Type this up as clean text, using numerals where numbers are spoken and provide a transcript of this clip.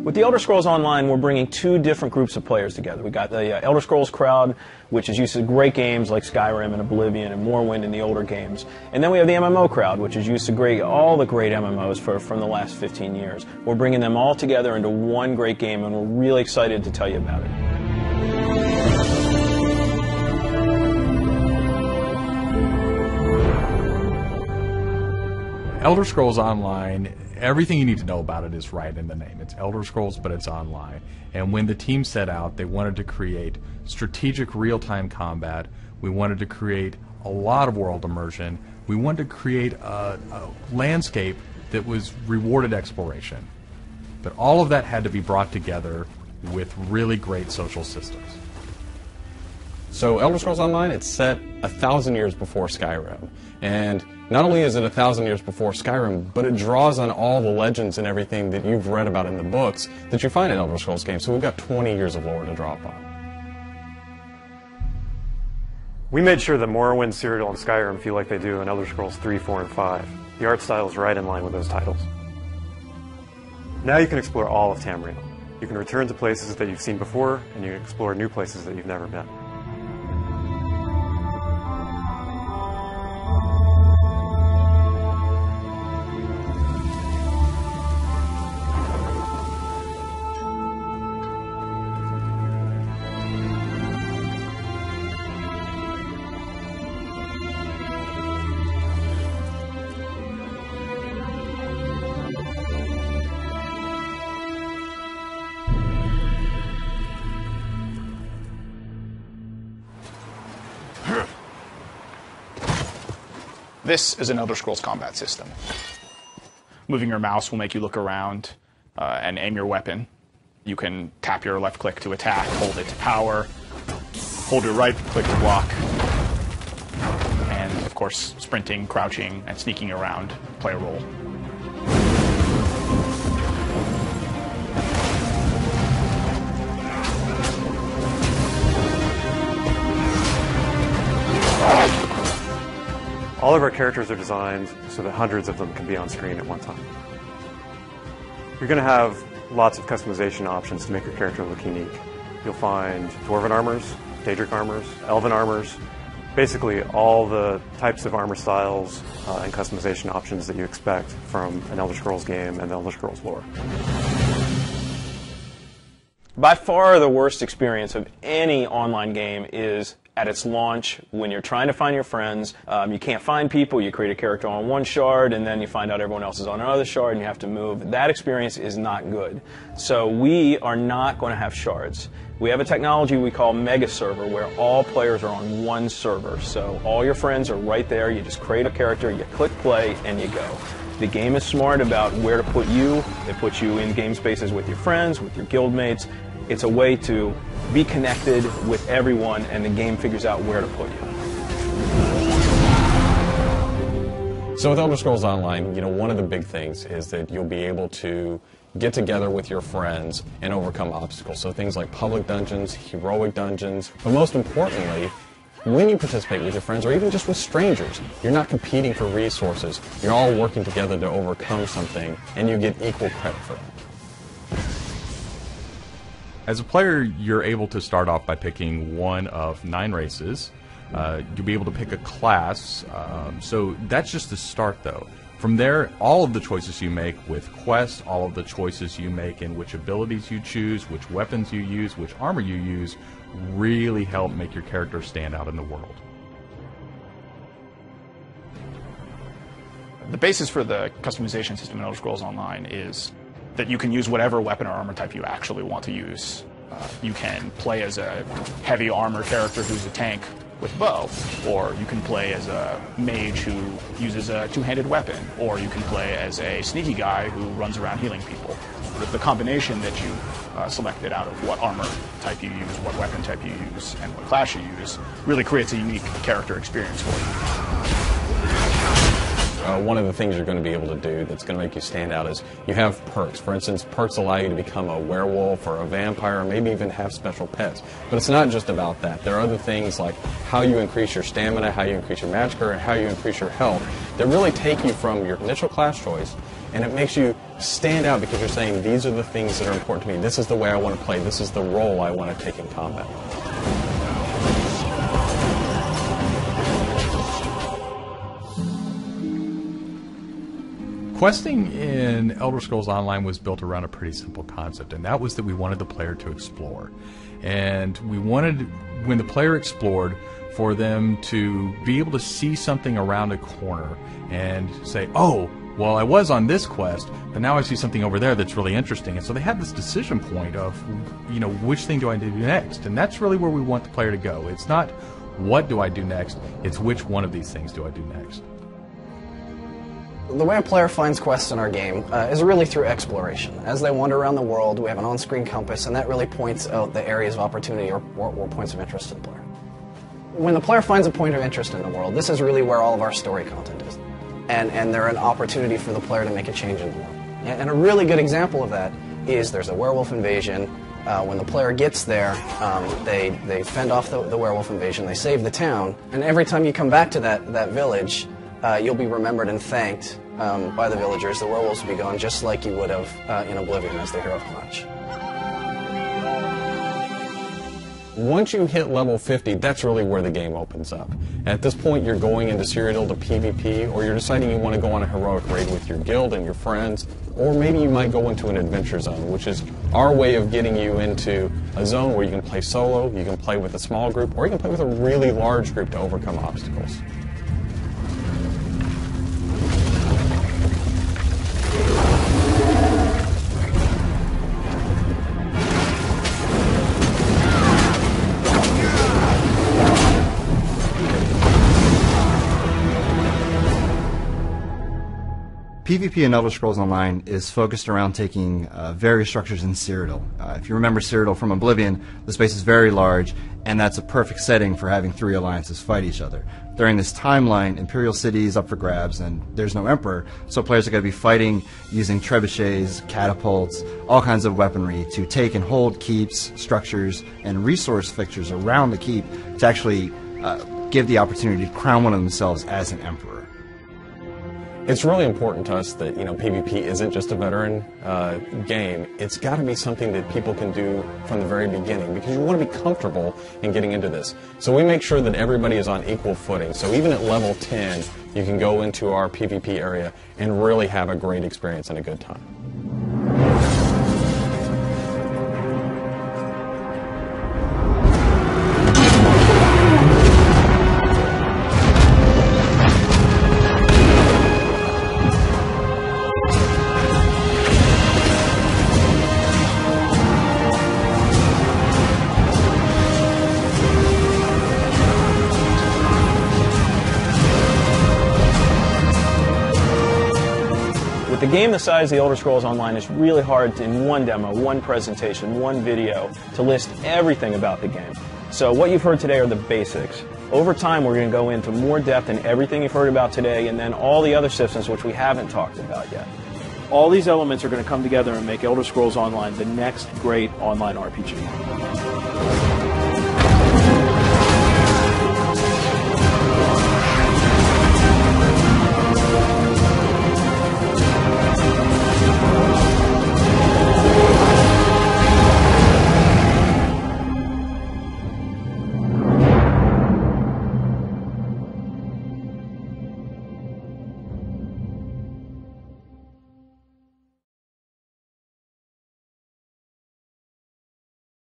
With the Elder Scrolls Online, we're bringing two different groups of players together. We got the Elder Scrolls crowd, which is used to great games like Skyrim and Oblivion and Morrowind and the older games. And then we have the MMO crowd, which is used to all the great MMOs from the last 15 years. We're bringing them all together into one great game, and we're really excited to tell you about it. Elder Scrolls Online, everything you need to know about it is right in the name. It's Elder Scrolls, but it's online. And when the team set out, they wanted to create strategic real-time combat. We wanted to create a lot of world immersion. We wanted to create a landscape that was rewarded exploration. But all of that had to be brought together with really great social systems. So Elder Scrolls Online, it's set 1,000 years before Skyrim. And not only is it 1,000 years before Skyrim, but it draws on all the legends and everything that you've read about in the books that you find in Elder Scrolls games. So we've got 20 years of lore to draw upon. We made sure that Morrowind, Cyrodiil, and Skyrim feel like they do in Elder Scrolls 3, 4, and 5. The art style is right in line with those titles. Now you can explore all of Tamriel. You can return to places that you've seen before, and you can explore new places that you've never been. This is an Elder Scrolls combat system. Moving your mouse will make you look around and aim your weapon. You can tap your left click to attack, hold it to power, hold your right click to block, and of course sprinting, crouching, and sneaking around play a role. All of our characters are designed so that hundreds of them can be on screen at one time. You're going to have lots of customization options to make your character look unique. You'll find Dwarven armors, Daedric armors, Elven armors, basically all the types of armor styles and customization options that you expect from an Elder Scrolls game and the Elder Scrolls lore. By far the worst experience of any online game is at its launch when you're trying to find your friends. You can't find people, you create a character on one shard and then you find out everyone else is on another shard and you have to move. That experience is not good. So we are not going to have shards. We have a technology we call Mega Server where all players are on one server. So all your friends are right there, you just create a character, you click play and you go. The game is smart about where to put you. It puts you in game spaces with your friends, with your guildmates. It's a way to be connected with everyone, and the game figures out where to put you. So with Elder Scrolls Online, one of the big things is that you'll be able to get together with your friends and overcome obstacles. So things like public dungeons, heroic dungeons, but most importantly, when you participate with your friends or even just with strangers, you're not competing for resources. You're all working together to overcome something, and you get equal credit for it. As a player, you're able to start off by picking one of 9 races. You'll be able to pick a class. So that's just the start, though. From there, all of the choices you make with quests, all of the choices you make in which abilities you choose, which weapons you use, which armor you use, really help make your character stand out in the world. The basis for the customization system in Elder Scrolls Online is that you can use whatever weapon or armor type you actually want to use. You can play as a heavy armor character who's a tank with a bow, or you can play as a mage who uses a two-handed weapon, or you can play as a sneaky guy who runs around healing people. The combination that you selected out of what armor type you use, what weapon type you use, and what class you use really creates a unique character experience for you. One of the things you're going to be able to do that's going to make you stand out is you have perks. For instance, perks allow you to become a werewolf or a vampire or maybe even have special pets. But it's not just about that. There are other things like how you increase your stamina, how you increase your magic, or how you increase your health that really take you from your initial class choice, and it makes you stand out because you're saying these are the things that are important to me. This is the way I want to play. This is the role I want to take in combat. Questing in Elder Scrolls Online was built around a pretty simple concept, and that was that we wanted the player to explore. And we wanted, when the player explored, for them to be able to see something around a corner and say, oh, well, I was on this quest, but now I see something over there that's really interesting. And so they had this decision point of, you know, which thing do I do next? And that's really where we want the player to go. It's not what do I do next, it's which one of these things do I do next. The way a player finds quests in our game is really through exploration. As they wander around the world, we have an on-screen compass, and that really points out the areas of opportunity or points of interest to the player. When the player finds a point of interest in the world, this is really where all of our story content is. And they're an opportunity for the player to make a change in the world. And a really good example of that is there's a werewolf invasion. When the player gets there, they fend off the werewolf invasion, they save the town, and every time you come back to that village, you'll be remembered and thanked by the villagers. The werewolves will be gone just like you would have in Oblivion as the hero of March. Once you hit level 50, that's really where the game opens up. At this point, you're going into Cyrodiil to PvP, or you're deciding you want to go on a heroic raid with your guild and your friends, or maybe you might go into an adventure zone, which is our way of getting you into a zone where you can play solo, you can play with a small group, or you can play with a really large group to overcome obstacles. PvP in Elder Scrolls Online is focused around taking various structures in Cyrodiil. If you remember Cyrodiil from Oblivion, the space is very large, and that's a perfect setting for having three alliances fight each other. During this timeline, Imperial City is up for grabs, and there's no Emperor, so players are going to be fighting using trebuchets, catapults, all kinds of weaponry to take and hold keeps, structures, and resource fixtures around the keep to actually give the opportunity to crown one of themselves as an Emperor. It's really important to us that, PvP isn't just a veteran game. It's got to be something that people can do from the very beginning because you want to be comfortable in getting into this. So we make sure that everybody is on equal footing. So even at level 10, you can go into our PvP area and really have a great experience and a good time. With a game the size of the Elder Scrolls Online, it's really hard to, in one demo, one presentation, one video, to list everything about the game. So what you've heard today are the basics. Over time, we're going to go into more depth in everything you've heard about today, and then all the other systems which we haven't talked about yet. All these elements are going to come together and make Elder Scrolls Online the next great online RPG.